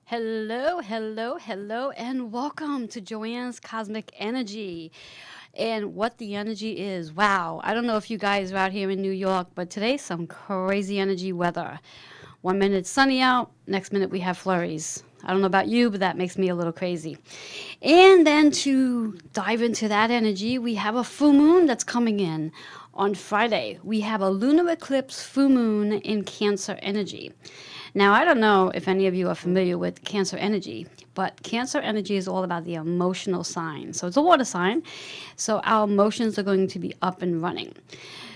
Hello, hello, hello, and welcome to Joanne's Cosmic Energy. And what the energy is. Wow, I don't know if you guys are out here in New York, but today's some crazy energy weather. 1 minute it's sunny out, next minute we have flurries. I don't know about you, but that makes me a little crazy. And then to dive into that energy, we have a full moon that's coming in on Friday. We have a lunar eclipse full moon in Cancer energy. Now, I don't know if any of you are familiar with Cancer energy, but Cancer energy is all about the emotional sign. So it's a water sign. So our emotions are going to be up and running.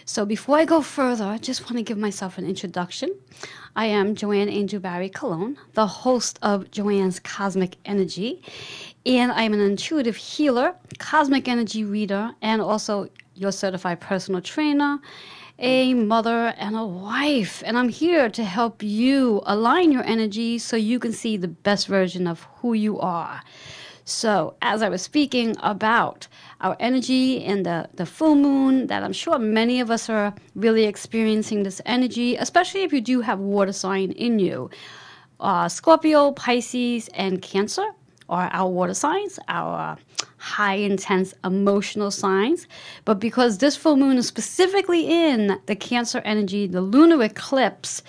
So before I go further, I just want to give myself an introduction. I am Joanne Angel Barry Cologne, the host of Joanne's Cosmic Energy, and I'm an intuitive healer, cosmic energy reader, and also your certified personal trainer, a mother, and a wife. And I'm here to help you align your energy so you can see the best version of who you are. So, as I was speaking about our energy and the full moon, that I'm sure many of us are really experiencing this energy, especially if you do have water sign in you. Scorpio, Pisces, and Cancer are our water signs, our high intense emotional signs. But because this full moon is specifically in the Cancer energy, the lunar eclipse,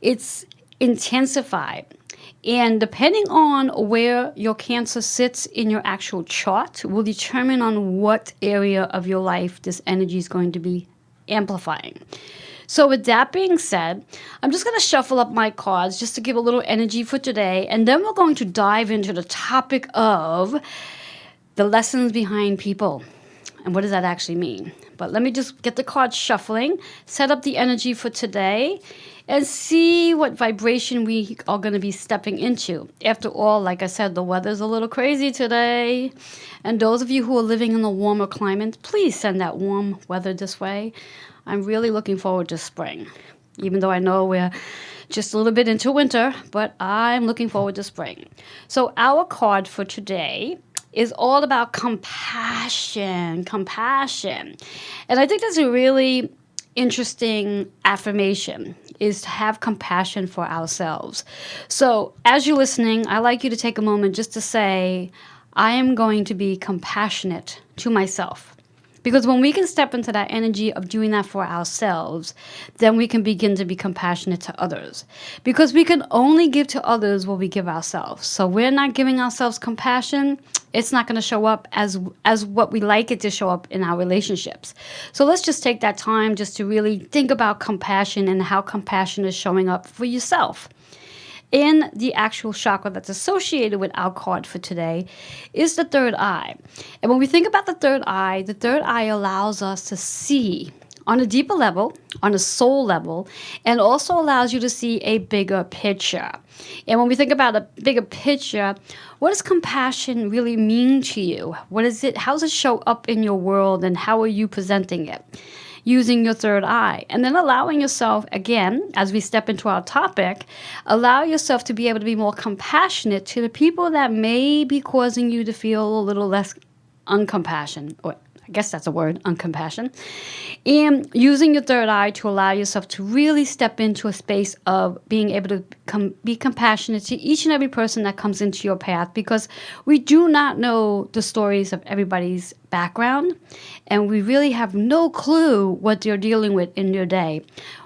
it's intensified. And depending on where your Cancer sits in your actual chart will determine on what area of your life this energy is going to be amplifying. So, with that being said, I'm just going to shuffle up my cards just to give a little energy for today. And then we're going to dive into the topic of the lessons behind people. And what does that actually mean? But let me just get the cards shuffling, set up the energy for today, and see what vibration we are going to be stepping into. After all, like I said, the weather's a little crazy today. And those of you who are living in a warmer climate, please send that warm weather this way. I'm really looking forward to spring, even though I know we're just a little bit into winter, but I'm looking forward to spring. So our card for today is all about compassion. And I think that's a really interesting affirmation, is to have compassion for ourselves. So as you're listening, I like you to take a moment just to say, I am going to be compassionate to myself. Because when we can step into that energy of doing that for ourselves, then we can begin to be compassionate to others. Because we can only give to others what we give ourselves. So we're not giving ourselves compassion, it's not going to show up as what we like it to show up in our relationships. So let's just take that time just to really think about compassion and how compassion is showing up for yourself. In the actual chakra that's associated with our card for today is the third eye. And when we think about the third eye allows us to see on a deeper level, on a soul level, and also allows you to see a bigger picture. And when we think about a bigger picture, what does compassion really mean to you? What is it? How does it show up in your world, and how are you presenting it? Using your third eye, and then allowing yourself, again, as we step into our topic, allow yourself to be able to be more compassionate to the people that may be causing you to feel a little less uncompassion, or I guess that's a word, uncompassion. And using your third eye to allow yourself to really step into a space of being able to be compassionate to each and every person that comes into your path, because we do not know the stories of everybody's background, and we really have no clue what they're dealing with in their day.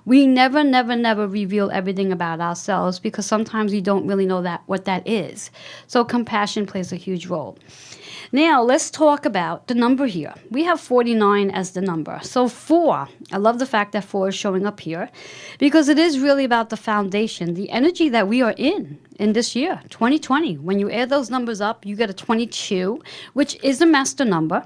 We never reveal everything about ourselves because sometimes we don't really know what that is. So compassion plays a huge role. Now, let's talk about the number here. We have 49 as the number. So 4, I love the fact that 4 is showing up here because it is really about the foundation, the energy that we are in this year, 2020. When you add those numbers up, you get a 22, which is a master number.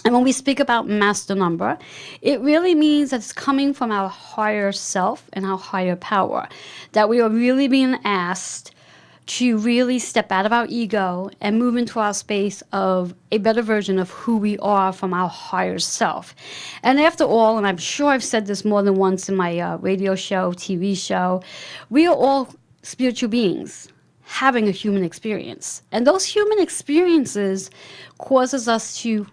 And when we speak about master number, it really means that it's coming from our higher self and our higher power, that we are really being asked to really step out of our ego and move into our space of a better version of who we are from our higher self. And after all, and I'm sure I've said this more than once in my radio show, TV show, we are all spiritual beings having a human experience. And those human experiences causes us to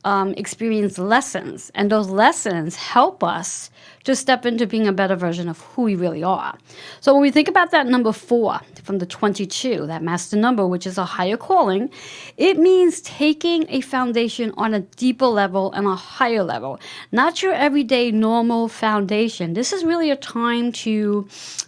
experience lessons, and those lessons help us to step into being a better version of who we really are. So when we think about that number 4 from the 22, that master number, which is a higher calling, it means taking a foundation on a deeper level and a higher level, not your everyday normal foundation. This is really a time to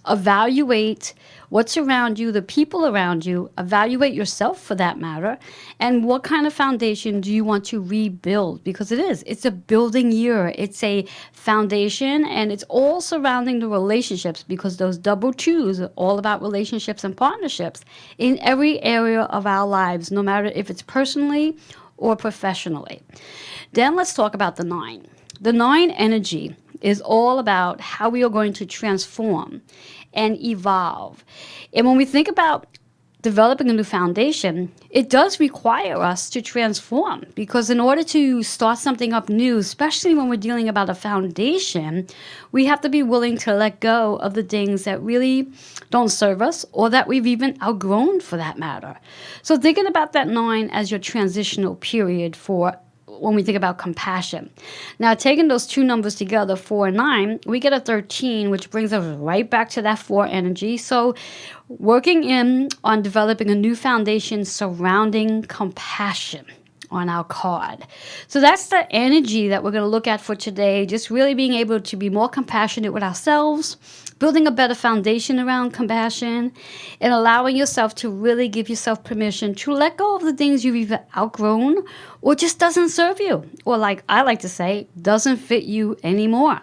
evaluate what's around you, the people around you, evaluate yourself for that matter, and what kind of foundation do you want to rebuild? Because it's a building year, it's a foundation, and it's all surrounding the relationships, because those double twos are all about relationships and partnerships in every area of our lives, no matter if it's personally or professionally. Then let's talk about the 9. The 9 energy is all about how we are going to transform and evolve. And when we think about developing a new foundation, it does require us to transform, because in order to start something up new, especially when we're dealing about a foundation, we have to be willing to let go of the things that really don't serve us, or that we've even outgrown for that matter. So thinking about that 9 as your transitional period for when we think about compassion. Now, taking those two numbers together, 4 and 9, we get a 13, which brings us right back to that 4 energy. So working in on developing a new foundation surrounding compassion on our card. So that's the energy that we're going to look at for today, just really being able to be more compassionate with ourselves, building a better foundation around compassion, and allowing yourself to really give yourself permission to let go of the things you've either outgrown or just doesn't serve you, or like I like to say, doesn't fit you anymore.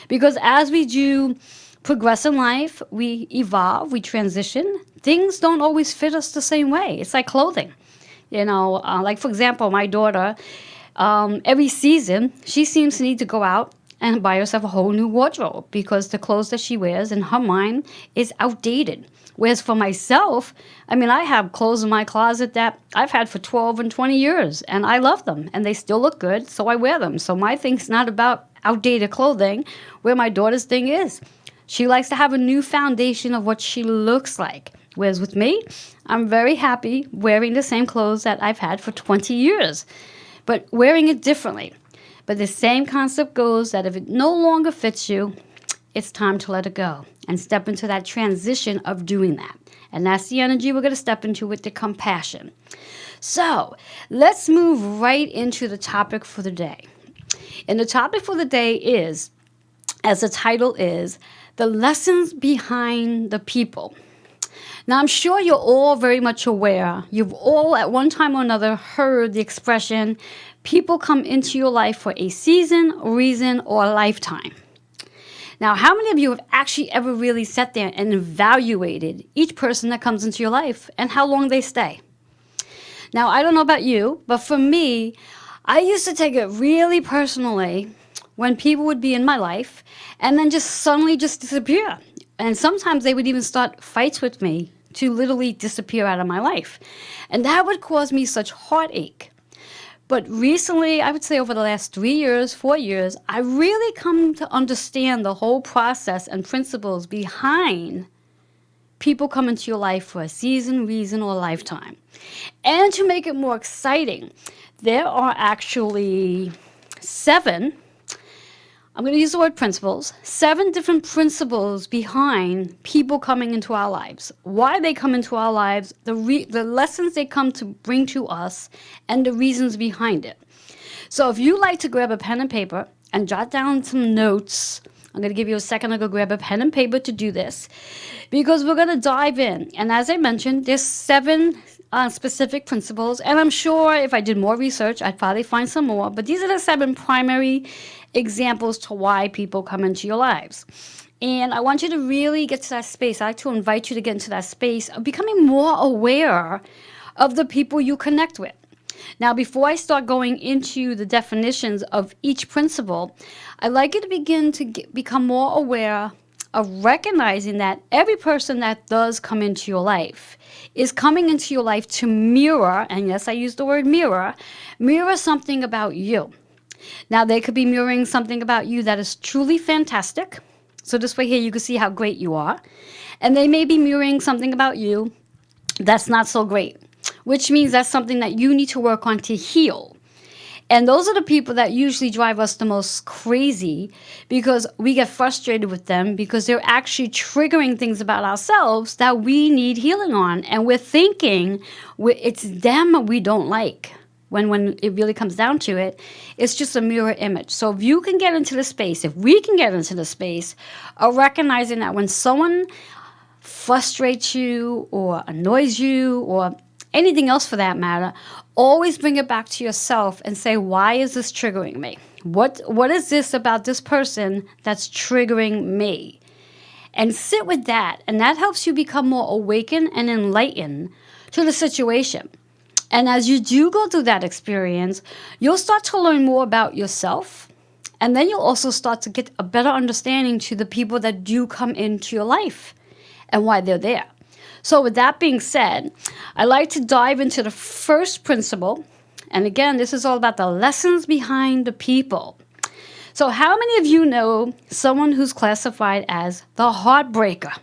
Because as we do progress in life, we evolve, we transition, things don't always fit us the same way. It's like clothing. Like for example, my daughter, every season, she seems to need to go out and buy herself a whole new wardrobe, because the clothes that she wears in her mind is outdated. Whereas for myself, I have clothes in my closet that I've had for 12 and 20 years, and I love them, and they still look good, so I wear them. So my thing's not about outdated clothing, where my daughter's thing is. She likes to have a new foundation of what she looks like. Whereas with me, I'm very happy wearing the same clothes that I've had for 20 years, but wearing it differently. But the same concept goes that if it no longer fits you, it's time to let it go and step into that transition of doing that. And that's the energy we're going to step into with the compassion. So let's move right into the topic for the day. And the topic for the day is, as the title is, the lessons behind the people. Now, I'm sure you're all very much aware. You've all at one time or another heard the expression, people come into your life for a season, reason, or a lifetime. Now, how many of you have actually ever really sat there and evaluated each person that comes into your life and how long they stay? Now, I don't know about you, but for me, I used to take it really personally when people would be in my life and then just suddenly just disappear. And sometimes they would even start fights with me to literally disappear out of my life. And that would cause me such heartache. But recently, I would say over the last 3 years, 4 years, I really come to understand the whole process and principles behind people come into your life for a season, reason, or lifetime. And to make it more exciting, there are actually 7, I'm going to use the word principles, 7 different principles behind people coming into our lives. Why they come into our lives, the lessons they come to bring to us, and the reasons behind it. So if you like to grab a pen and paper and jot down some notes, I'm going to give you a second to go grab a pen and paper to do this, because we're going to dive in. And as I mentioned, there's 7 specific principles, and I'm sure if I did more research, I'd probably find some more, but these are the 7 primary examples to why people come into your lives. And I want you to really get to that space. I like to invite you to get into that space of becoming more aware of the people you connect with. Now, before I start going into the definitions of each principle, I'd like you to begin to become more aware of recognizing that every person that does come into your life is coming into your life to mirror, and yes, I use the word mirror something about you. Now, they could be mirroring something about you that is truly fantastic. So this way here, you can see how great you are. And they may be mirroring something about you that's not so great, which means that's something that you need to work on to heal. And those are the people that usually drive us the most crazy because we get frustrated with them because they're actually triggering things about ourselves that we need healing on. And we're thinking it's them we don't like. When it really comes down to it, it's just a mirror image. So if you can get into the space, if we can get into the space of recognizing that when someone frustrates you or annoys you or anything else for that matter, always bring it back to yourself and say, why is this triggering me? What is this about this person that's triggering me? And sit with that, and that helps you become more awakened and enlightened to the situation. And as you do go through that experience, you'll start to learn more about yourself, and then you'll also start to get a better understanding to the people that do come into your life and why they're there. So with that being said, I like to dive into the first principle. And again, this is all about the lessons behind the people. So how many of you know someone who's classified as the heartbreaker?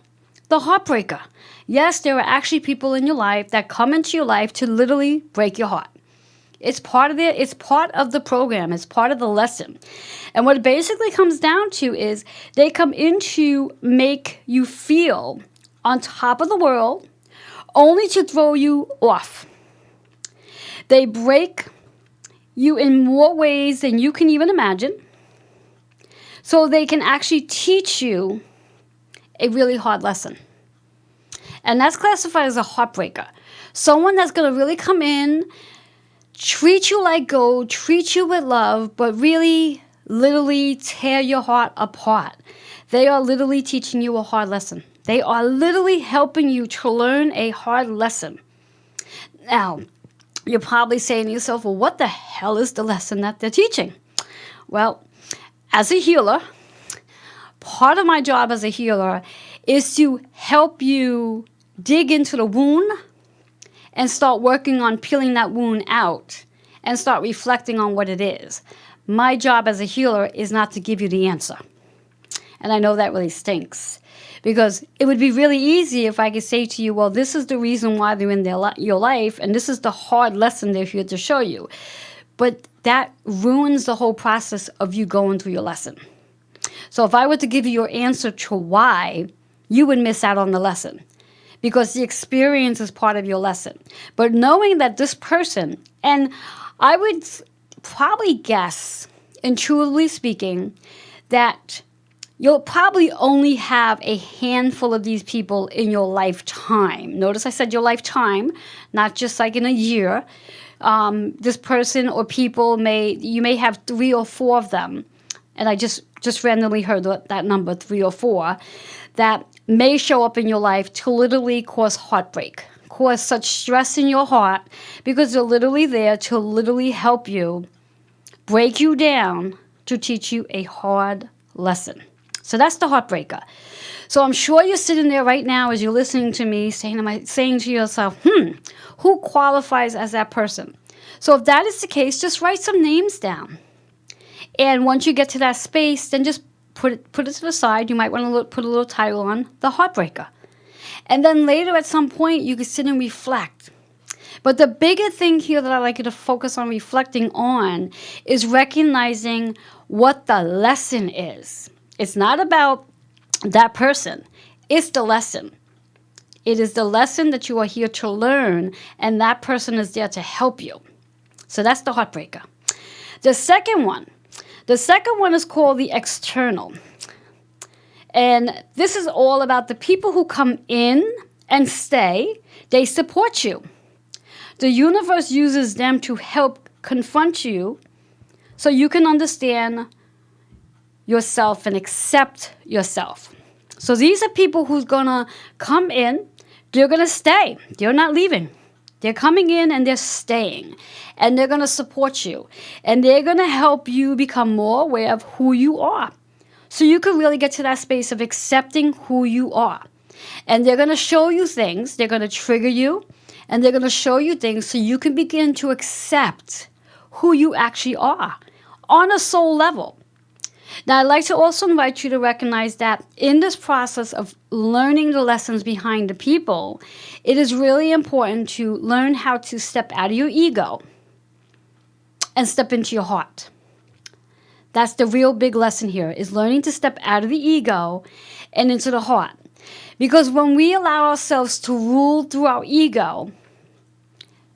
The heartbreaker. Yes, there are actually people in your life that come into your life to literally break your heart. It's part of the program. It's part of the lesson. And what it basically comes down to is they come in to make you feel on top of the world, only to throw you off. They break you in more ways than you can even imagine, so they can actually teach you a really hard lesson. And that's classified as a heartbreaker. Someone that's going to really come in, treat you like gold, treat you with love, but really, literally tear your heart apart. They are literally teaching you a hard lesson. They are literally helping you to learn a hard lesson. Now, you're probably saying to yourself, well, what the hell is the lesson that they're teaching? Well, as a healer, part of my job as a healer is to help you dig into the wound and start working on peeling that wound out and start reflecting on what it is. My job as a healer is not to give you the answer. And I know that really stinks, because it would be really easy if I could say to you, well, this is the reason why they're in your life, and this is the hard lesson they're here to show you. But that ruins the whole process of you going through your lesson. So if I were to give you your answer to why, you would miss out on the lesson, because the experience is part of your lesson. But knowing that this person, and I would probably guess, intuitively speaking, that you'll probably only have a handful of these people in your lifetime. Notice I said your lifetime, not just like in a year. This person or people you may have 3 or 4 of them, and I just randomly heard that number, 3 or 4, that may show up in your life to literally cause heartbreak, cause such stress in your heart, because they're literally there to literally help you, break you down, to teach you a hard lesson. So that's the heartbreaker. So I'm sure you're sitting there right now as you're listening to me saying to yourself, who qualifies as that person? So if that is the case, just write some names down. And once you get to that space, then just put it to the side. You might want to put a little title on, the heartbreaker. And then later at some point, you can sit and reflect. But the bigger thing here that I like you to focus on reflecting on is recognizing what the lesson is. It's not about that person. It's the lesson. It is the lesson that you are here to learn, and that person is there to help you. So that's the heartbreaker. The second one is called the external. And this is all about the people who come in and stay. They support you. The universe uses them to help confront you so you can understand yourself and accept yourself. So these are people who's going to come in. They're going to stay. They're not leaving. They're coming in and they're staying. And they're going to support you. And they're going to help you become more aware of who you are. So you can really get to that space of accepting who you are. And they're going to show you things. They're going to trigger you. And they're going to show you things so you can begin to accept who you actually are on a soul level. Now, I'd like to also invite you to recognize that in this process of learning the lessons behind the people, it is really important to learn how to step out of your ego and step into your heart. That's the real big lesson here, is learning to step out of the ego and into the heart. Because when we allow ourselves to rule through our ego,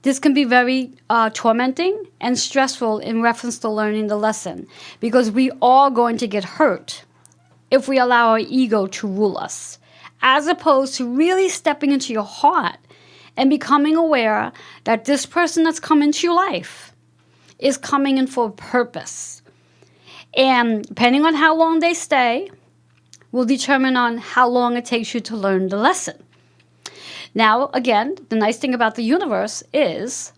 this can be very tormenting and stressful in reference to learning the lesson, because we are going to get hurt if we allow our ego to rule us, as opposed to really stepping into your heart and becoming aware that this person that's come into your life is coming in for a purpose. And depending on how long they stay, will determine on how long it takes you to learn the lesson. Now, again, the nice thing about the universe is,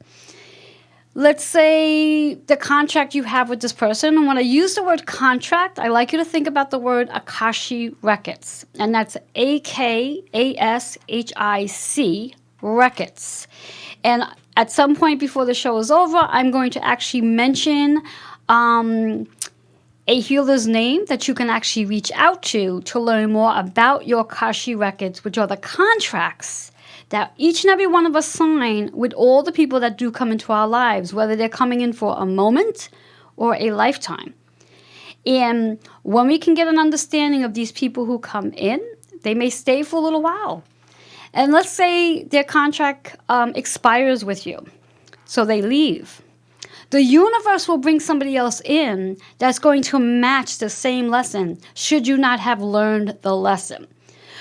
let's say the contract you have with this person, and when I use the word contract, I like you to think about the word Akashi Records, and that's AKASHIC Records. And at some point before the show is over, I'm going to actually mention a healer's name that you can actually reach out to learn more about your Akashi Records, which are the contracts that each and every one of us sign with all the people that do come into our lives, whether they're coming in for a moment or a lifetime. And when we can get an understanding of these people who come in, they may stay for a little while. And let's say their contract expires with you, so they leave. The universe will bring somebody else in that's going to match the same lesson, should you not have learned the lesson.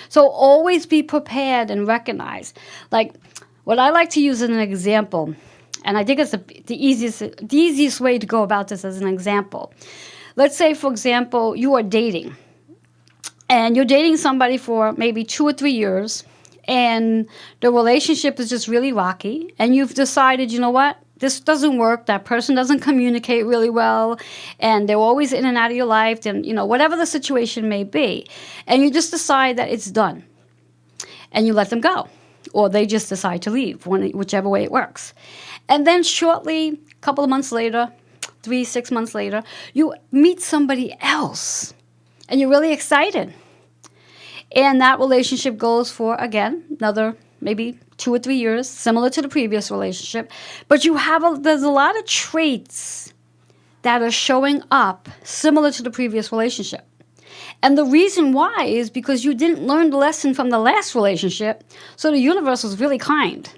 So always be prepared and recognize. Like, what I like to use as an example, and I think it's the easiest way to go about this as an example. Let's say, for example, you are dating, and you're dating somebody for maybe 2 or 3 years, and the relationship is just really rocky, and you've decided, you know what? This doesn't work. That person doesn't communicate really well, and they're always in and out of your life, and whatever the situation may be, and you just decide that it's done, and you let them go, or they just decide to leave, whichever way it works. And then shortly, a couple of months later, 3-6 months later, you meet somebody else, and you're really excited, and that relationship goes for, again, another maybe 2 or 3 years, similar to the previous relationship, but there's a lot of traits that are showing up similar to the previous relationship. And the reason why is because you didn't learn the lesson from the last relationship, so the universe was really kind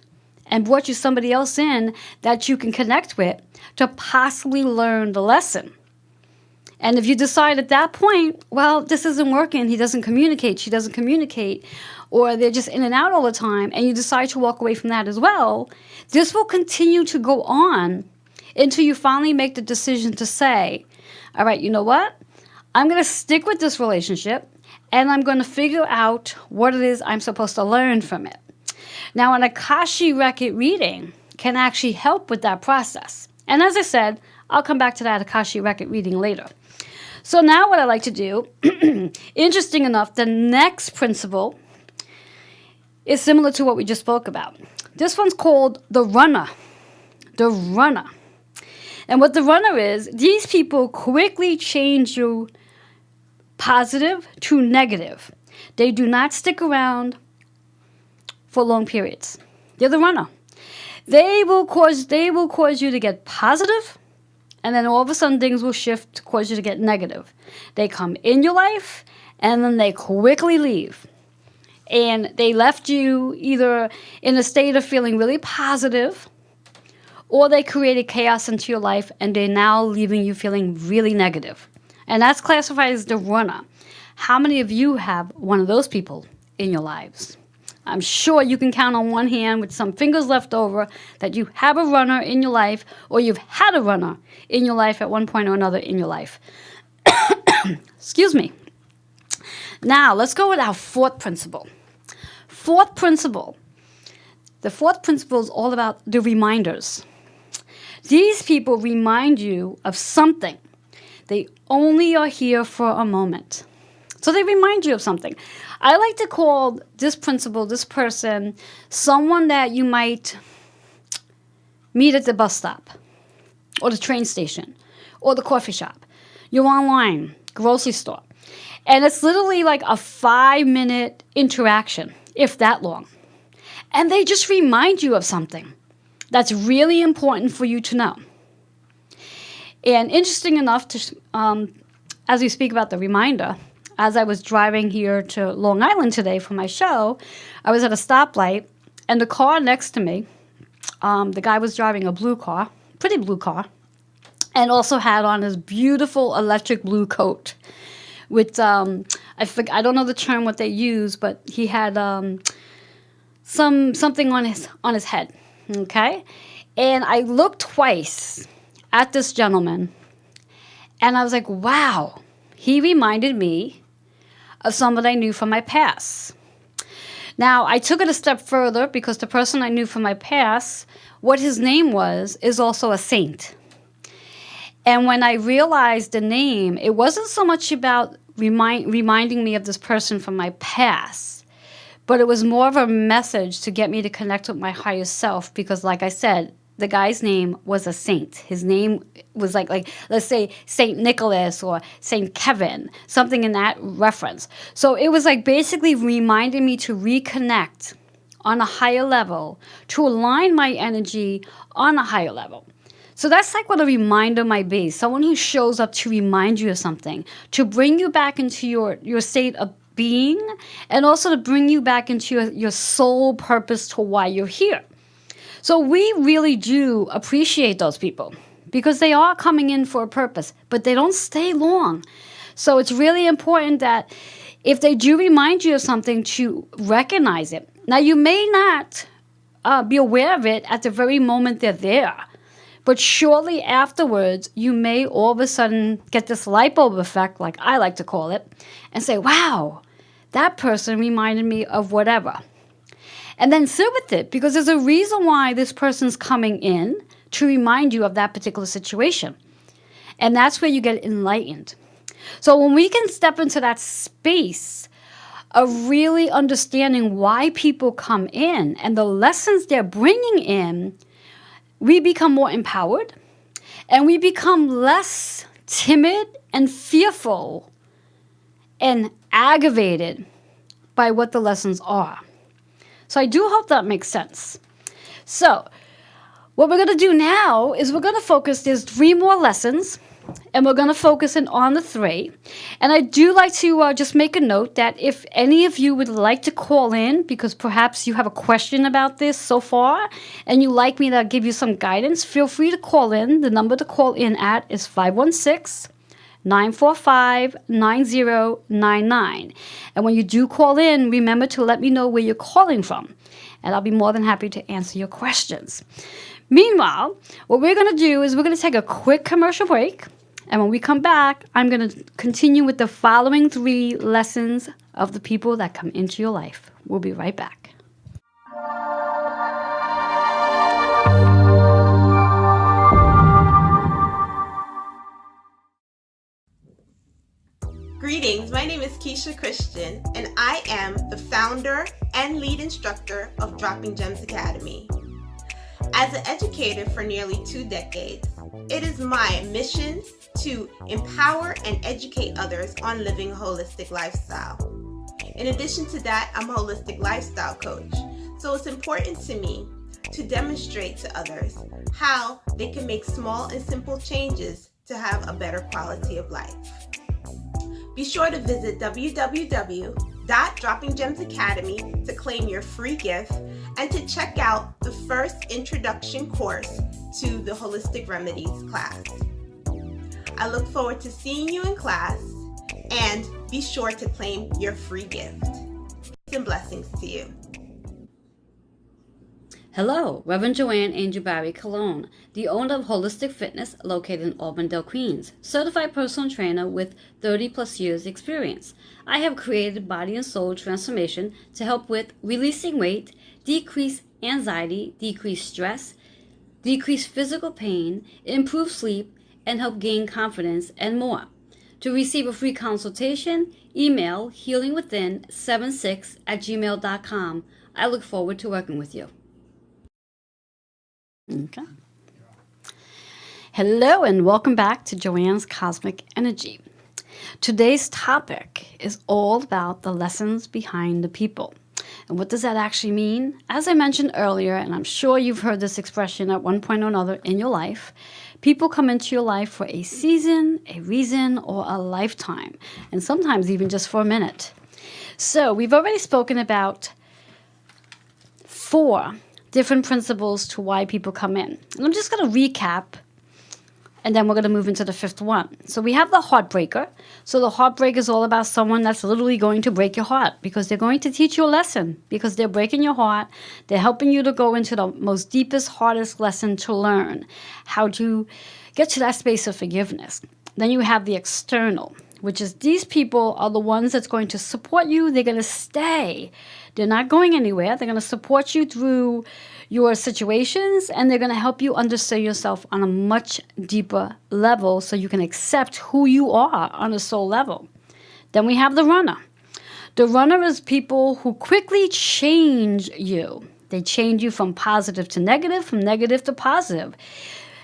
and brought you somebody else in that you can connect with to possibly learn the lesson. And if you decide at that point, well, this isn't working, he doesn't communicate, she doesn't communicate, or they're just in and out all the time, and you decide to walk away from that as well, this will continue to go on until you finally make the decision to say, all right, you know what? I'm going to stick with this relationship, and I'm going to figure out what it is I'm supposed to learn from it. Now, an Akashi record reading can actually help with that process. And as I said, I'll come back to that Akashi record reading later. So now what I like to do, interesting enough, the next principle is similar to what we just spoke about. This one's called the runner. The runner. And what the runner is, these people quickly change you positive to negative. They do not stick around for long periods. They're the runner. They will cause you to get positive, and then all of a sudden things will shift to cause you to get negative. They come in your life, and then they quickly leave. And they left you either in a state of feeling really positive, or they created chaos into your life, and they're now leaving you feeling really negative. And that's classified as the runner. How many of you have one of those people in your lives? I'm sure you can count on one hand with some fingers left over that you have a runner in your life, or you've had a runner in your life at one point or another in your life. Excuse me. Now, let's go with our fourth principle. The fourth principle is all about the reminders. These people remind you of something. They only are here for a moment. So they remind you of something. I like to call this principle, this person, someone that you might meet at the bus stop, or the train station, or the coffee shop. You're online, grocery store. And it's literally like a 5-minute interaction, if that long. And they just remind you of something that's really important for you to know. And interesting enough, as we speak about the reminder, as I was driving here to Long Island today for my show, I was at a stoplight, and the car next to me, the guy was driving a blue car, pretty blue car, and also had on his beautiful electric blue coat with, I don't know the term what they use, but he had something on his head, okay? And I looked twice at this gentleman, and I was like, wow, he reminded me of someone I knew from my past. Now, I took it a step further because the person I knew from my past, what his name was, is also a saint. And when I realized the name, it wasn't so much about reminding me of this person from my past, but it was more of a message to get me to connect with my higher self because, like I said, the guy's name was a saint. His name was like let's say Saint Nicholas or Saint Kevin, something in that reference. So it was like basically reminding me to reconnect on a higher level, to align my energy on a higher level. So that's like what a reminder might be. Someone who shows up to remind you of something, to bring you back into your state of being, and also to bring you back into your sole purpose to why you're here. So we really do appreciate those people because they are coming in for a purpose, but they don't stay long. So it's really important that if they do remind you of something, to recognize it. Now, you may not be aware of it at the very moment they're there, but shortly afterwards, you may all of a sudden get this light bulb effect, like I like to call it, and say, wow, that person reminded me of whatever. And then sit with it, because there's a reason why this person's coming in to remind you of that particular situation. And that's where you get enlightened. So when we can step into that space of really understanding why people come in and the lessons they're bringing in, we become more empowered and we become less timid and fearful and aggravated by what the lessons are. So I do hope that makes sense. So what we're going to do now is we're going to focus, there's 3 more lessons, and we're going to focus in on the 3. And I do like to just make a note that if any of you would like to call in, because perhaps you have a question about this so far, and you like me to give you some guidance, feel free to call in. The number to call in at is 516-945-9099. And when you do call in, remember to let me know where you're calling from, and I'll be more than happy to answer your questions. Meanwhile, what we're going to do is we're going to take a quick commercial break, and when we come back, I'm going to continue with the following 3 lessons of the people that come into your life. We'll be right back. Greetings, my name is Keisha Christian, and I am the founder and lead instructor of Dropping Gems Academy. As an educator for nearly 2 decades, it is my mission to empower and educate others on living a holistic lifestyle. In addition to that, I'm a holistic lifestyle coach, so it's important to me to demonstrate to others how they can make small and simple changes to have a better quality of life. Be sure to visit www.droppinggemsacademy to claim your free gift and to check out the first introduction course to the Holistic Remedies class. I look forward to seeing you in class, and be sure to claim your free gift. Peace and blessings to you. Hello, Reverend Joanne Angel Barry Colon, the owner of Holistic Fitness located in Auburndale, Queens, certified personal trainer with 30 plus years experience. I have created body and soul transformation to help with releasing weight, decrease anxiety, decrease stress, decrease physical pain, improve sleep, and help gain confidence and more. To receive a free consultation, email healingwithin76@gmail.com. I look forward to working with you. Okay. Hello and welcome back to Joanne's Cosmic Energy. Today's topic is all about the lessons behind the people. And what does that actually mean? As I mentioned earlier, and I'm sure you've heard this expression at one point or another in your life, People come into your life for a season, a reason, or a lifetime, and sometimes even just for a minute. So we've already spoken about 4 different principles to why people come in. And I'm just going to recap, and then we're going to move into the 5th one. So we have the heartbreaker. So the heartbreaker is all about someone that's literally going to break your heart because they're going to teach you a lesson, because they're breaking your heart. They're helping you to go into the most deepest, hardest lesson to learn how to get to that space of forgiveness. Then you have the external, which is these people are the ones that's going to support you. They're going to stay. They're not going anywhere. They're going to support you through your situations, and they're going to help you understand yourself on a much deeper level so you can accept who you are on a soul level. Then we have the runner. The runner is people who quickly change you. They change you from positive to negative, from negative to positive,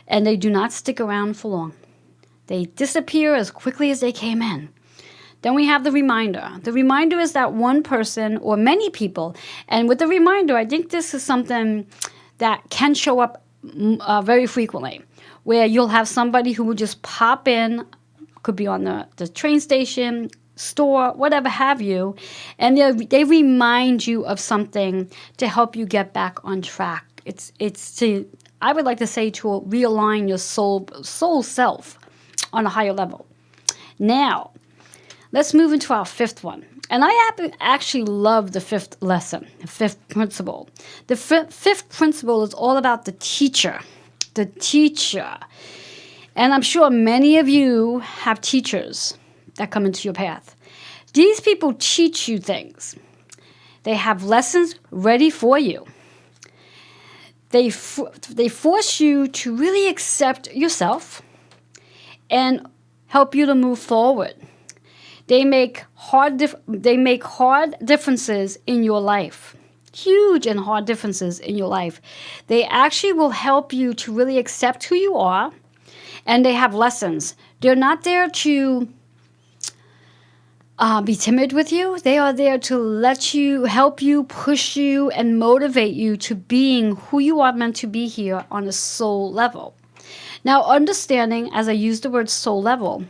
and they do not stick around for long. They disappear as quickly as they came in. Then we have the reminder. The reminder is that one person or many people, and with the reminder, I think this is something that can show up very frequently, where you'll have somebody who will just pop in, could be on the train station, store, whatever have you, and they remind you of something to help you get back on track. It's to, I would like to say, to realign your soul self on a higher level. Now, let's move into our 5th one. And I actually love the 5th lesson, the 5th principle. The 5th principle is all about the teacher. The teacher. And I'm sure many of you have teachers that come into your path. These people teach you things. They have lessons ready for you. They force you to really accept yourself and help you to move forward. They make hard differences in your life, huge and hard differences in your life. They actually will help you to really accept who you are, and they have lessons. They're not there to be timid with you. They are there to help you, push you, and motivate you to being who you are meant to be here on a soul level. Now, understanding, as I use the word soul level,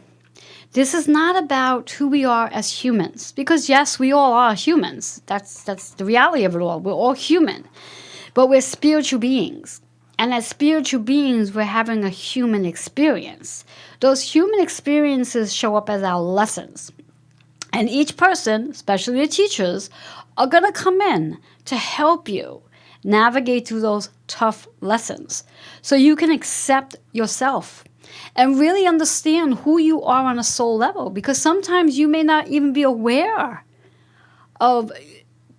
this is not about who we are as humans, because yes, we all are humans. That's the reality of it all. We're all human, but we're spiritual beings. And as spiritual beings, we're having a human experience. Those human experiences show up as our lessons. And each person, especially the teachers, are going to come in to help you navigate through those tough lessons so you can accept yourself and really understand who you are on a soul level, because sometimes you may not even be aware of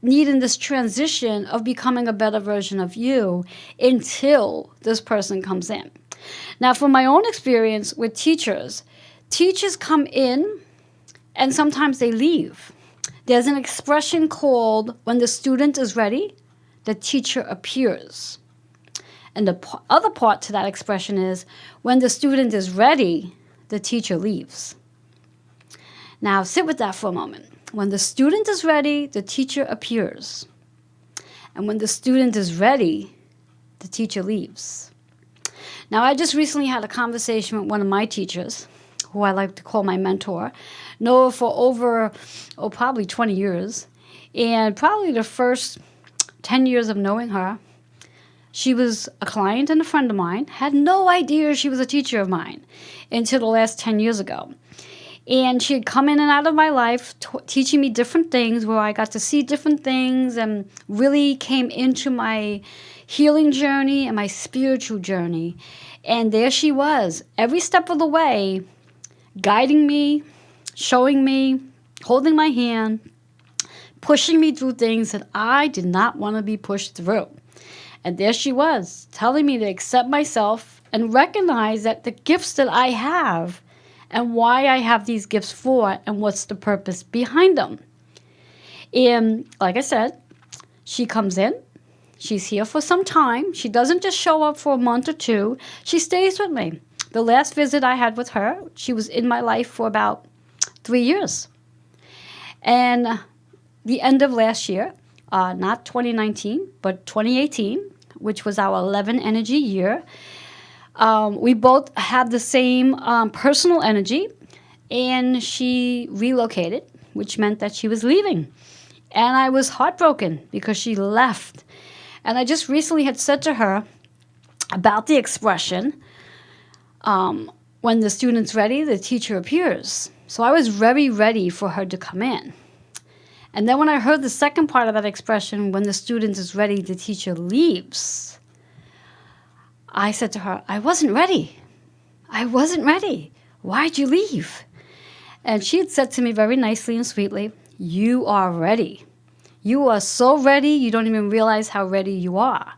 needing this transition of becoming a better version of you until this person comes in. Now, from my own experience with teachers come in and sometimes they leave. There's an expression called, when the student is ready, the teacher appears. And the other part to that expression is, when the student is ready, the teacher leaves. Now, sit with that for a moment. When the student is ready, the teacher appears. And when the student is ready, the teacher leaves. Now, I just recently had a conversation with one of my teachers, who I like to call my mentor, know her for over, probably 20 years. And probably the first 10 years of knowing her, she was a client and a friend of mine, had no idea she was a teacher of mine until the last 10 years ago. And she had come in and out of my life, teaching me different things, where I got to see different things and really came into my healing journey and my spiritual journey. And there she was, every step of the way, guiding me, showing me, holding my hand, pushing me through things that I did not want to be pushed through. And there she was, telling me to accept myself and recognize that the gifts that I have and why I have these gifts for and what's the purpose behind them. And like I said, she comes in. She's here for some time. She doesn't just show up for a month or two. She stays with me. The last visit I had with her, she was in my life for about 3 years. And the end of last year, not 2019, but 2018, which was our 11 energy year, We both have the same personal energy, and she relocated, which meant that she was leaving. And I was heartbroken because she left. And I just recently had said to her about the expression, when the student's ready, the teacher appears. So I was very ready for her to come in. And then when I heard the second part of that expression, when the student is ready, the teacher leaves, I said to her, I wasn't ready. I wasn't ready. Why'd you leave? And she had said to me very nicely and sweetly, you are ready. You are so ready, you don't even realize how ready you are.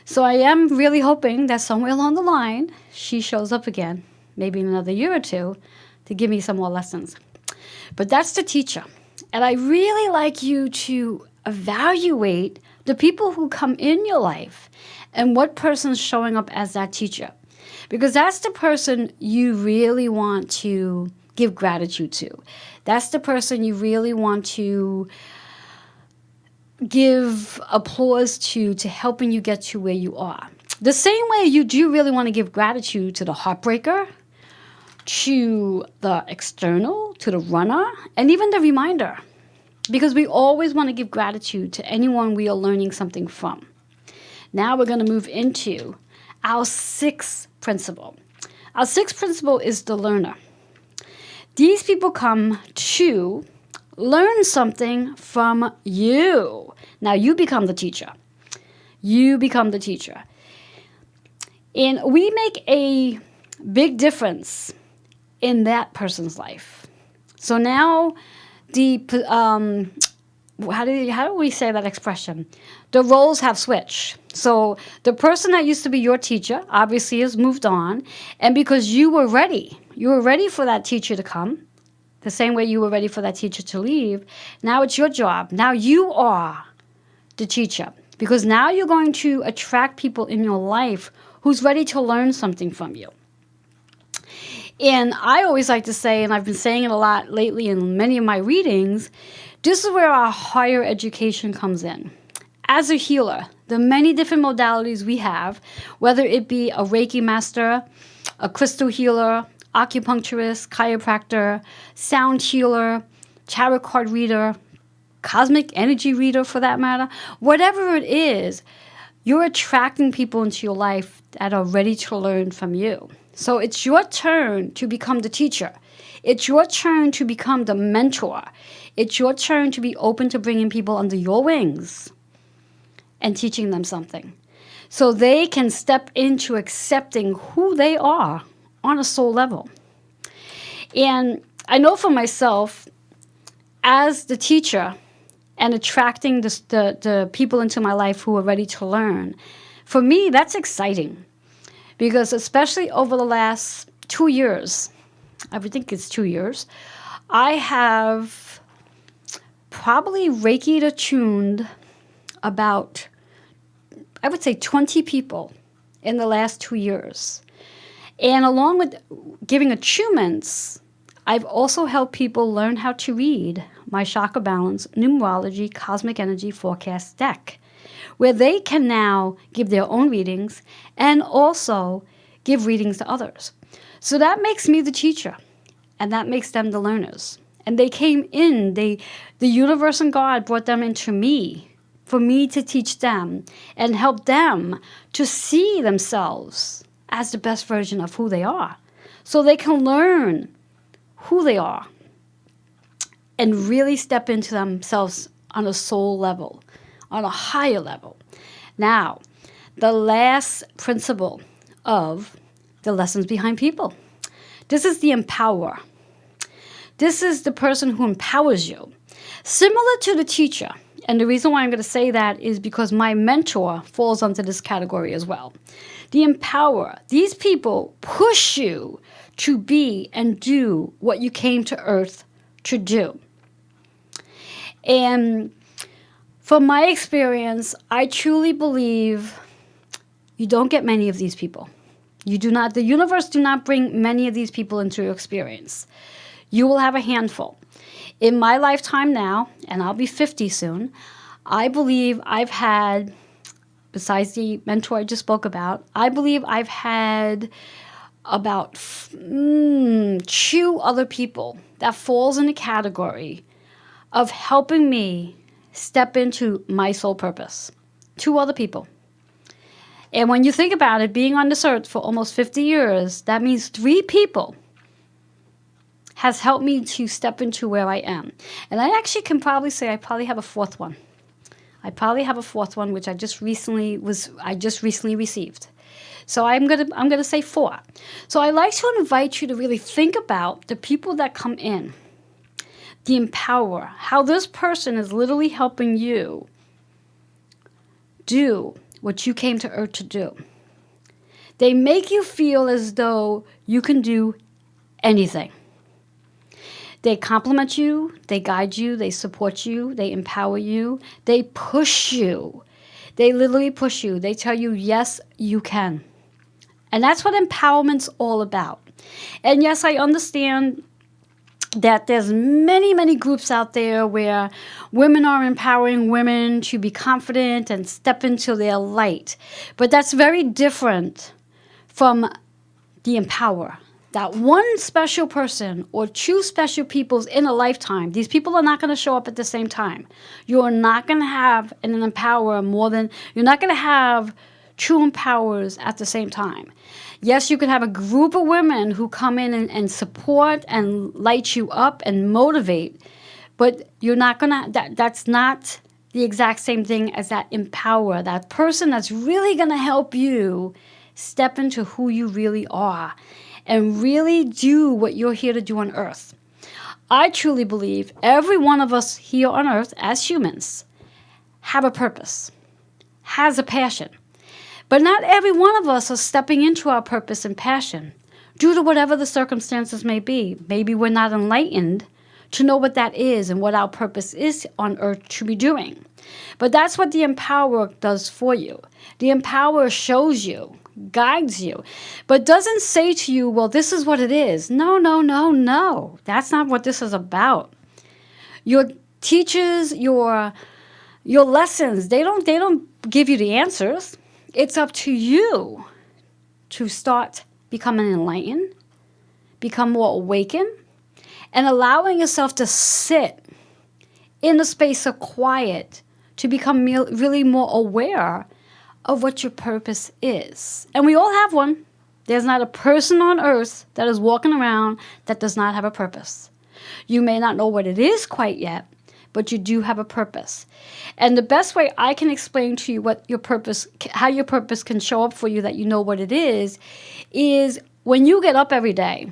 So I am really hoping that somewhere along the line, she shows up again, maybe in another year or two, to give me some more lessons. But that's the teacher. And I really like you to evaluate the people who come in your life and what person's showing up as that teacher. Because that's the person you really want to give gratitude to. That's the person you really want to give applause to helping you get to where you are. The same way you do really want to give gratitude to the heartbreaker, to the external, to the runner, and even the reminder. Because we always want to give gratitude to anyone we are learning something from. Now we're going to move into our sixth principle. Our sixth principle is the learner. These people come to learn something from you. Now you become the teacher. You become the teacher. And we make a big difference in that person's life. So now how do we say that expression? The roles have switched. So the person that used to be your teacher obviously has moved on. And because you were ready for that teacher to come, the same way you were ready for that teacher to leave, now it's your job. Now you are the teacher. Because now you're going to attract people in your life who's ready to learn something from you. And I always like to say, and I've been saying it a lot lately in many of my readings, this is where our higher education comes in. As a healer, the many different modalities we have, whether it be a Reiki master, a crystal healer, acupuncturist, chiropractor, sound healer, tarot card reader, cosmic energy reader for that matter, whatever it is, you're attracting people into your life that are ready to learn from you. So it's your turn to become the teacher. It's your turn to become the mentor. It's your turn to be open to bringing people under your wings and teaching them something, so they can step into accepting who they are on a soul level. And I know for myself, as the teacher and attracting the people into my life who are ready to learn, for me, that's exciting. Because especially over the last 2 years, I would think it's 2 years, I have probably Reiki'd attuned about, I would say 20 people in the last 2 years. And along with giving attunements, I've also helped people learn how to read my chakra balance, numerology, cosmic energy forecast deck, where they can now give their own readings and also give readings to others. So that makes me the teacher, and that makes them the learners. And they came in, the universe and God brought them into me for me to teach them and help them to see themselves as the best version of who they are, so they can learn who they are and really step into themselves on a soul level, on a higher level. Now, the last principle of the lessons behind people. This is the empower. This is the person who empowers you. Similar to the teacher. And the reason why I'm going to say that is because my mentor falls under this category as well. The empower. These people push you to be and do what you came to Earth to do. And from my experience, I truly believe you don't get many of these people. You do not, the universe do not bring many of these people into your experience. You will have a handful. In my lifetime now, and I'll be 50 soon, I believe I've had besides the mentor I just spoke about, I believe I've had about two other people that falls in the category of helping me step into my soul purpose. Two other people. And when you think about it, being on this earth for almost 50 years, that means three people has helped me to step into where I am. And I actually can probably say I probably have a fourth one. I probably have a fourth one, which I just recently received. So I'm gonna say four. So I like to invite you to really think about the people that come in, the empower, how this person is literally helping you do what you came to earth to do. They make you feel as though you can do anything. They compliment you, they guide you, they support you, they empower you, they push you. They literally push you. They tell you, yes, you can. And that's what empowerment's all about. And yes, I understand that there's many, many groups out there where women are empowering women to be confident and step into their light. But that's very different from the empower. That one special person or two special peoples in a lifetime, these people are not going to show up at the same time. You're not going to have an empower you're not going to have two empowers at the same time. Yes, you can have a group of women who come in and support and light you up and motivate, but you're not going to, that's not the exact same thing as that empower, that person that's really going to help you step into who you really are and really do what you're here to do on earth. I truly believe every one of us here on earth as humans have a purpose, has a passion. But not every one of us are stepping into our purpose and passion due to whatever the circumstances may be. Maybe we're not enlightened to know what that is and what our purpose is on earth to be doing. But that's what the empower does for you. The empower shows you, guides you, but doesn't say to you, well, this is what it is. No, no, no, no. That's not what this is about. Your teachers, your lessons, they don't give you the answers. It's up to you to start becoming enlightened, become more awakened, and allowing yourself to sit in a space of quiet to become really more aware of what your purpose is. And we all have one. There's not a person on earth that is walking around that does not have a purpose. You may not know what it is quite yet, but you do have a purpose. And the best way I can explain to you what your purpose, how your purpose can show up for you that you know what it is when you get up every day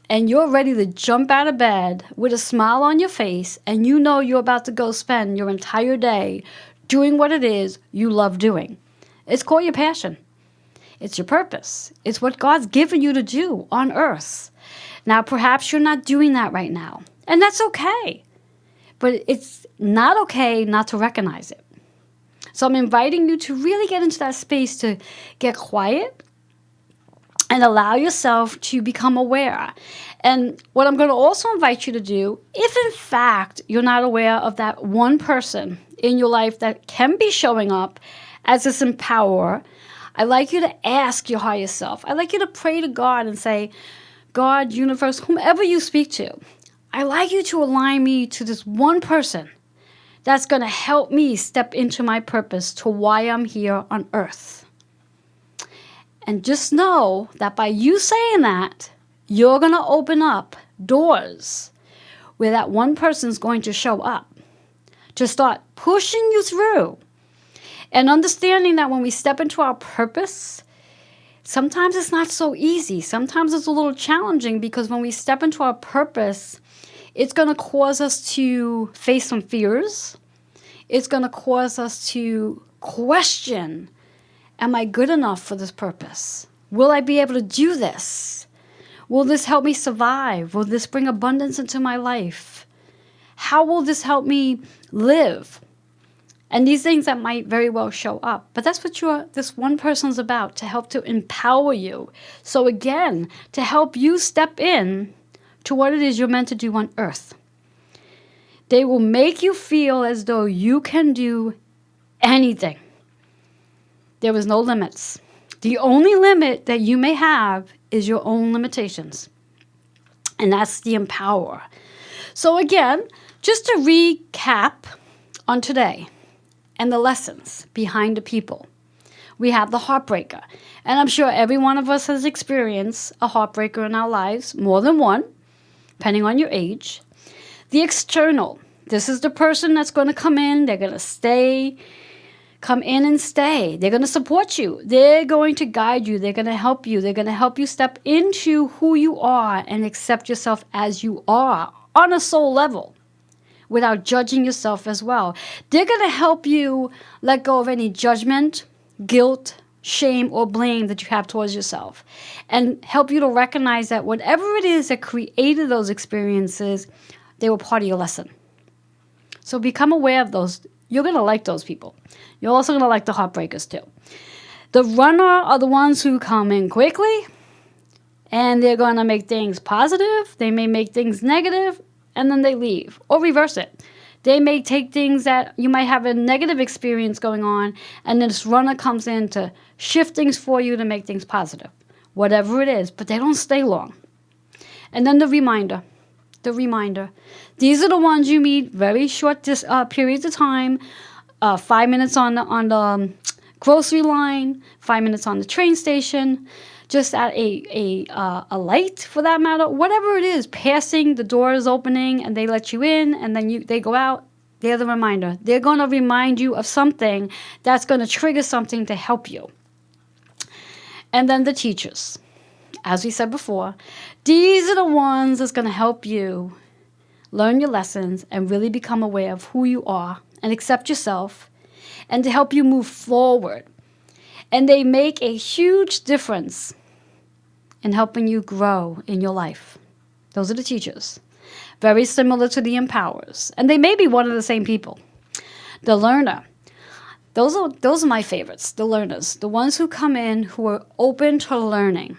and you're ready to jump out of bed with a smile on your face and you know you're about to go spend your entire day doing what it is you love doing. It's called your passion. It's your purpose. It's what God's given you to do on earth. Now, perhaps you're not doing that right now, and that's okay. But it's not okay not to recognize it. So I'm inviting you to really get into that space to get quiet and allow yourself to become aware. And what I'm going to also invite you to do, if in fact you're not aware of that one person in your life that can be showing up as this empower, I'd like you to ask your higher self. I'd like you to pray to God and say, God, universe, whomever you speak to, I'd like you to align me to this one person that's going to help me step into my purpose to why I'm here on earth. And just know that by you saying that, you're going to open up doors where that one person's going to show up to start pushing you through. And understanding that when we step into our purpose, sometimes it's not so easy. Sometimes it's a little challenging because when we step into our purpose, it's going to cause us to face some fears. It's going to cause us to question, am I good enough for this purpose? Will I be able to do this? Will this help me survive? Will this bring abundance into my life? How will this help me live? And these things that might very well show up. But that's what this one person's about, to help to empower you. So again, to help you step in to what it is you're meant to do on earth. They will make you feel as though you can do anything. There is no limits. The only limit that you may have is your own limitations. And that's the empower. So again, just to recap on today and the lessons behind the people. We have the heartbreaker. And I'm sure every one of us has experienced a heartbreaker in our lives, more than one, depending on your age. The external. This is the person that's going to come in. They're going to stay, come in and stay. They're going to support you. They're going to guide you. They're going to help you. They're going to help you step into who you are and accept yourself as you are on a soul level without judging yourself as well. They're going to help you let go of any judgment, guilt, shame, or blame that you have towards yourself and help you to recognize that whatever it is that created those experiences, they were part of your lesson. So become aware of those. You're going to like those people. You're also going to like the heartbreakers too. The runner are the ones who come in quickly and they're going to make things positive. They may make things negative and then they leave, or reverse it. They may take things that you might have a negative experience going on, and then this runner comes in to shift things for you to make things positive, whatever it is, but they don't stay long. And then the reminder. These are the ones you meet very short periods of time, 5 minutes on the grocery line, 5 minutes on the train station, just at a light for that matter, whatever it is, passing, the door is opening and they let you in and then they go out. They're the reminder. They're going to remind you of something that's going to trigger something to help you. And then the teachers. As we said before, these are the ones that's going to help you learn your lessons and really become aware of who you are and accept yourself and to help you move forward. And they make a huge difference in helping you grow in your life. Those are the teachers. Very similar to the empowers. And they may be one of the same people. The learner. Those are my favorites, the learners. The ones who come in who are open to learning.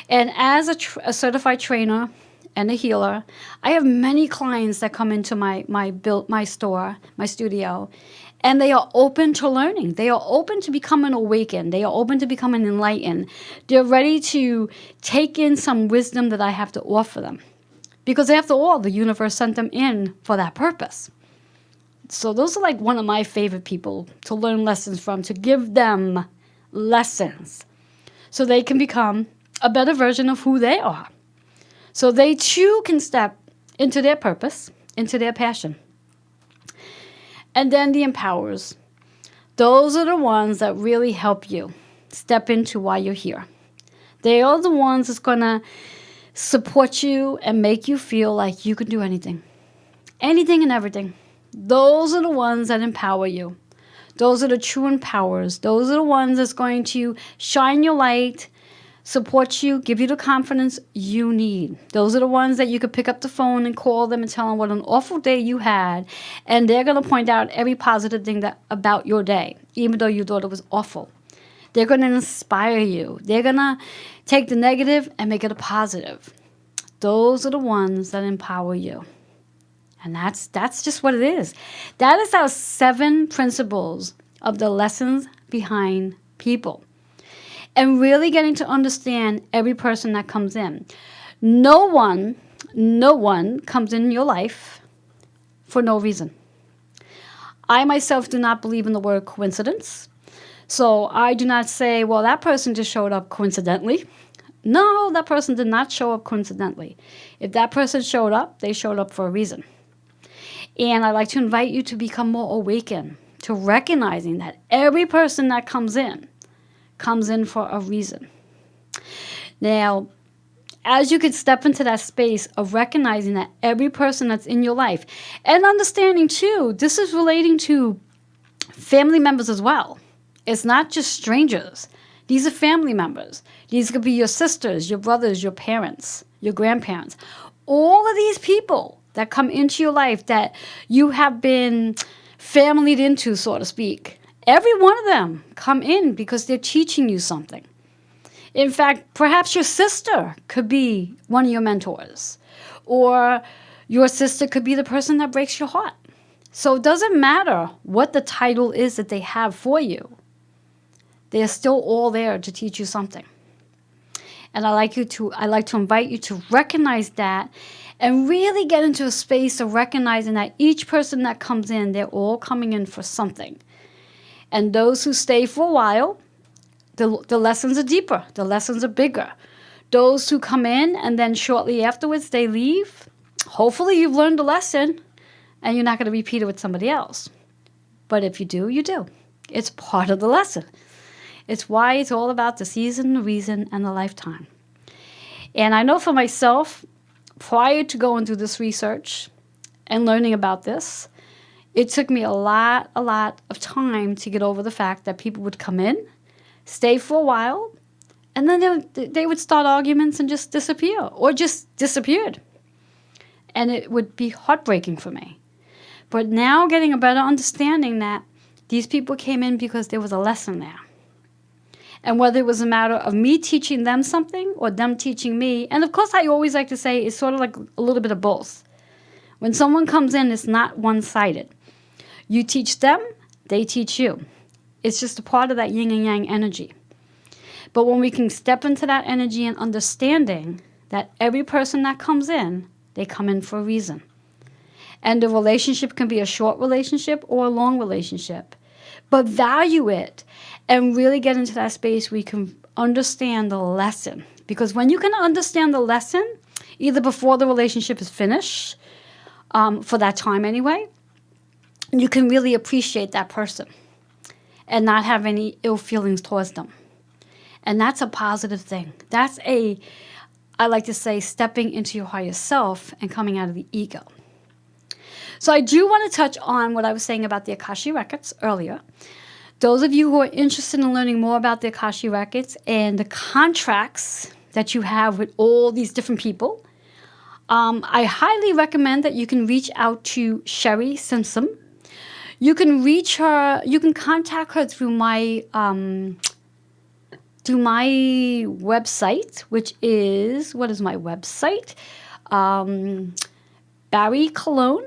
And as a certified trainer and a healer, I have many clients that come into my store, my studio, and they are open to learning. They are open to becoming awakened. They are open to becoming enlightened. They're ready to take in some wisdom that I have to offer them. Because after all, the universe sent them in for that purpose. So those are like one of my favorite people to learn lessons from, to give them lessons so they can become a better version of who they are. So they too can step into their purpose, into their passion. And then the empowers. Those are the ones that really help you step into why you're here. They are the ones that's going to support you and make you feel like you can do anything. Anything and everything. Those are the ones that empower you. Those are the true empowers. Those are the ones that's going to shine your light, support you, give you the confidence you need. Those are the ones that you could pick up the phone and call them and tell them what an awful day you had, and they're going to point out every positive thing about your day, even though you thought it was awful. They're going to inspire you. They're going to take the negative and make it a positive. Those are the ones that empower you. And that's just what it is. That is our 7 principles of the lessons behind people. And really getting to understand every person that comes in. No one comes in your life for no reason. I myself do not believe in the word coincidence. So I do not say, well, that person just showed up coincidentally. No, that person did not show up coincidentally. If that person showed up, they showed up for a reason. And I'd like to invite you to become more awakened to recognizing that every person that comes in for a reason. Now, as you could step into that space of recognizing that every person that's in your life, and understanding too, this is relating to family members as well. It's not just strangers. These are family members. These could be your sisters, your brothers, your parents, your grandparents. All of these people that come into your life that you have been familied into, so to speak. Every one of them come in because they're teaching you something. In fact, perhaps your sister could be one of your mentors, or your sister could be the person that breaks your heart. So it doesn't matter what the title is that they have for you. They are still all there to teach you something. And I like to invite you to recognize that and really get into a space of recognizing that each person that comes in, they're all coming in for something. And those who stay for a while, the lessons are deeper, the lessons are bigger. Those who come in and then shortly afterwards they leave, hopefully you've learned a lesson and you're not going to repeat it with somebody else. But if you do, you do. It's part of the lesson. It's why it's all about the season, the reason, and the lifetime. And I know for myself, prior to going through this research and learning about this, it took me a lot of time to get over the fact that people would come in, stay for a while, and then they would start arguments and just disappear, or just disappeared. And it would be heartbreaking for me. But now getting a better understanding that these people came in because there was a lesson there. And whether it was a matter of me teaching them something or them teaching me, and of course I always like to say it's sort of like a little bit of both. When someone comes in, it's not one-sided. You teach them, they teach you. It's just a part of that yin and yang energy. But when we can step into that energy and understanding that every person that comes in, they come in for a reason. And the relationship can be a short relationship or a long relationship. But value it and really get into that space where you can understand the lesson. Because when you can understand the lesson, either before the relationship is finished, for that time anyway, you can really appreciate that person and not have any ill feelings towards them. And that's a positive thing. That's I like to say, stepping into your higher self and coming out of the ego. So I do want to touch on what I was saying about the Akashic Records earlier. Those of you who are interested in learning more about the Akashic Records and the contracts that you have with all these different people, I highly recommend that you can reach out to Sherry Simpson. You can reach her, you can contact her through my website, which is, what is my website? Barry Cologne,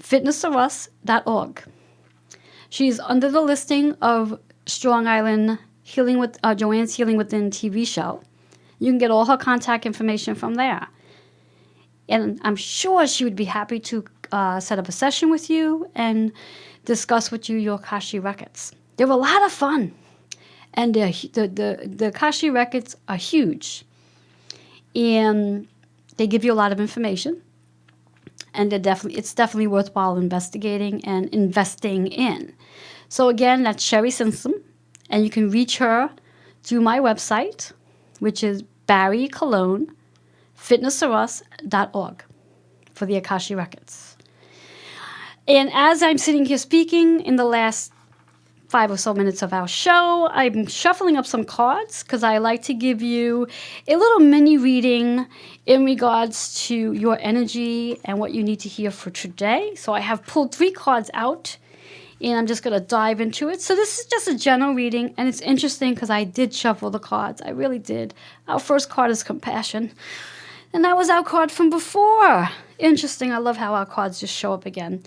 fitnessforus.org. She's under the listing of Strong Island Healing with Joanne's Healing Within TV show. You can get all her contact information from there. And I'm sure she would be happy to set up a session with you and discuss with you your Akashic Records. They're a lot of fun. And the Akashic Records are huge. And they give you a lot of information. And it's definitely worthwhile investigating and investing in. So again, that's Sherry Simpson. And you can reach her through my website, which is Barry Cologne, fitnessforus.org for the Akashic Records. And as I'm sitting here speaking in the last 5 or so minutes of our show, I'm shuffling up some cards because I like to give you a little mini reading in regards to your energy and what you need to hear for today. So I have pulled 3 cards out and I'm just going to dive into it. So this is just a general reading, and it's interesting because I did shuffle the cards. I really did. Our first card is compassion, and that was our card from before. Interesting. I love how our cards just show up again.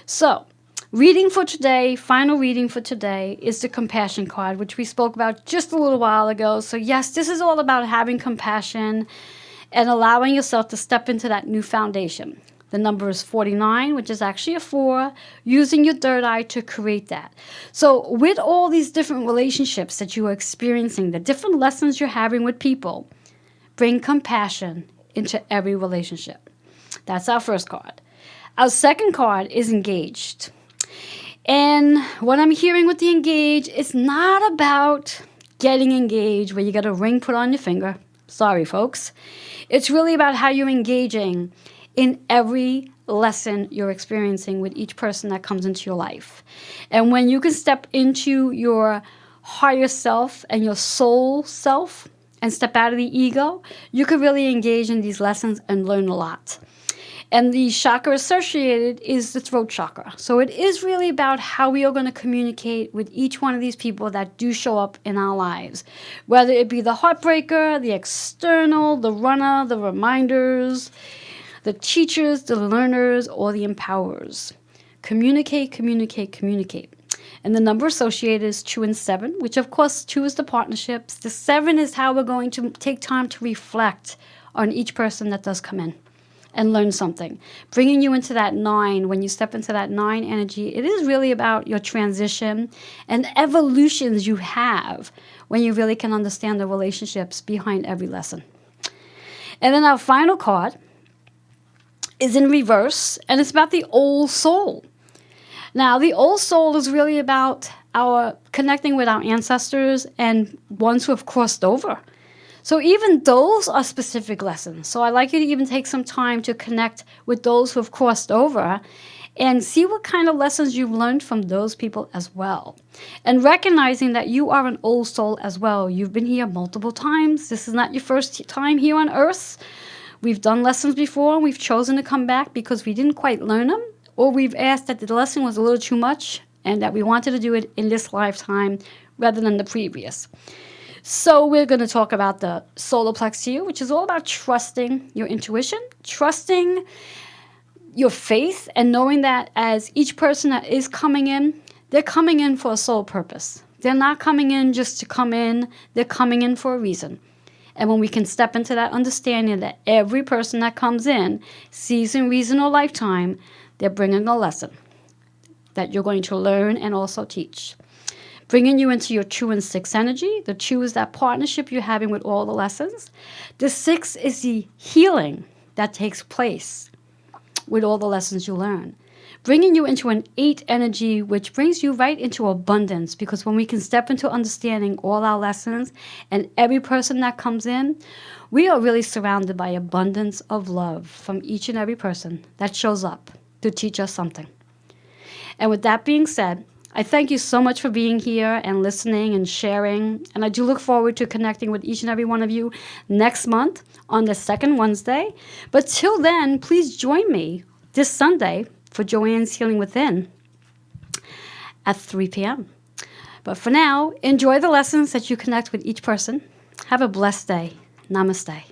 So reading for today, final reading for today, is the compassion card, which we spoke about just a little while ago. So yes, this is all about having compassion and allowing yourself to step into that new foundation. The number is 49, which is actually a 4, using your third eye to create that. So with all these different relationships that you are experiencing, the different lessons you're having with people, bring compassion into every relationship. That's our first card. Our second card is engaged. And what I'm hearing with the engaged, it's not about getting engaged where you get a ring put on your finger. Sorry, folks. It's really about how you're engaging in every lesson you're experiencing with each person that comes into your life. And when you can step into your higher self and your soul self and step out of the ego, you can really engage in these lessons and learn a lot. And the chakra associated is the throat chakra. So it is really about how we are going to communicate with each one of these people that do show up in our lives. Whether it be the heartbreaker, the external, the runner, the reminders, the teachers, the learners, or the empowerers. Communicate, communicate, communicate. And the number associated is 2 and 7, which of course 2 is the partnerships. The 7 is how we're going to take time to reflect on each person that does come in and learn something. Bringing you into that 9, when you step into that 9 energy, it is really about your transition and evolutions you have when you really can understand the relationships behind every lesson. And then our final card is in reverse, and it's about the old soul. Now, the old soul is really about our connecting with our ancestors and ones who have crossed over. So even those are specific lessons. So I'd like you to even take some time to connect with those who have crossed over and see what kind of lessons you've learned from those people as well. And recognizing that you are an old soul as well. You've been here multiple times. This is not your first time here on Earth. We've done lessons before, and we've chosen to come back because we didn't quite learn them, or we've asked that the lesson was a little too much and that we wanted to do it in this lifetime rather than the previous. So we're going to talk about the solar plexus, which is all about trusting your intuition, trusting your faith, and knowing that as each person that is coming in, they're coming in for a sole purpose. They're not coming in just to come in. They're coming in for a reason. And when we can step into that understanding that every person that comes in, season, reason, or lifetime, they're bringing a lesson that you're going to learn and also teach. Bringing you into your 2 and 6 energy. The 2 is that partnership you're having with all the lessons. The 6 is the healing that takes place with all the lessons you learn. Bringing you into an 8 energy, which brings you right into abundance, because when we can step into understanding all our lessons and every person that comes in, we are really surrounded by abundance of love from each and every person that shows up to teach us something. And with that being said, I thank you so much for being here and listening and sharing. And I do look forward to connecting with each and every one of you next month on the second Wednesday. But till then, please join me this Sunday for Joanne's Healing Within at 3 p.m. But for now, enjoy the lessons that you connect with each person. Have a blessed day. Namaste.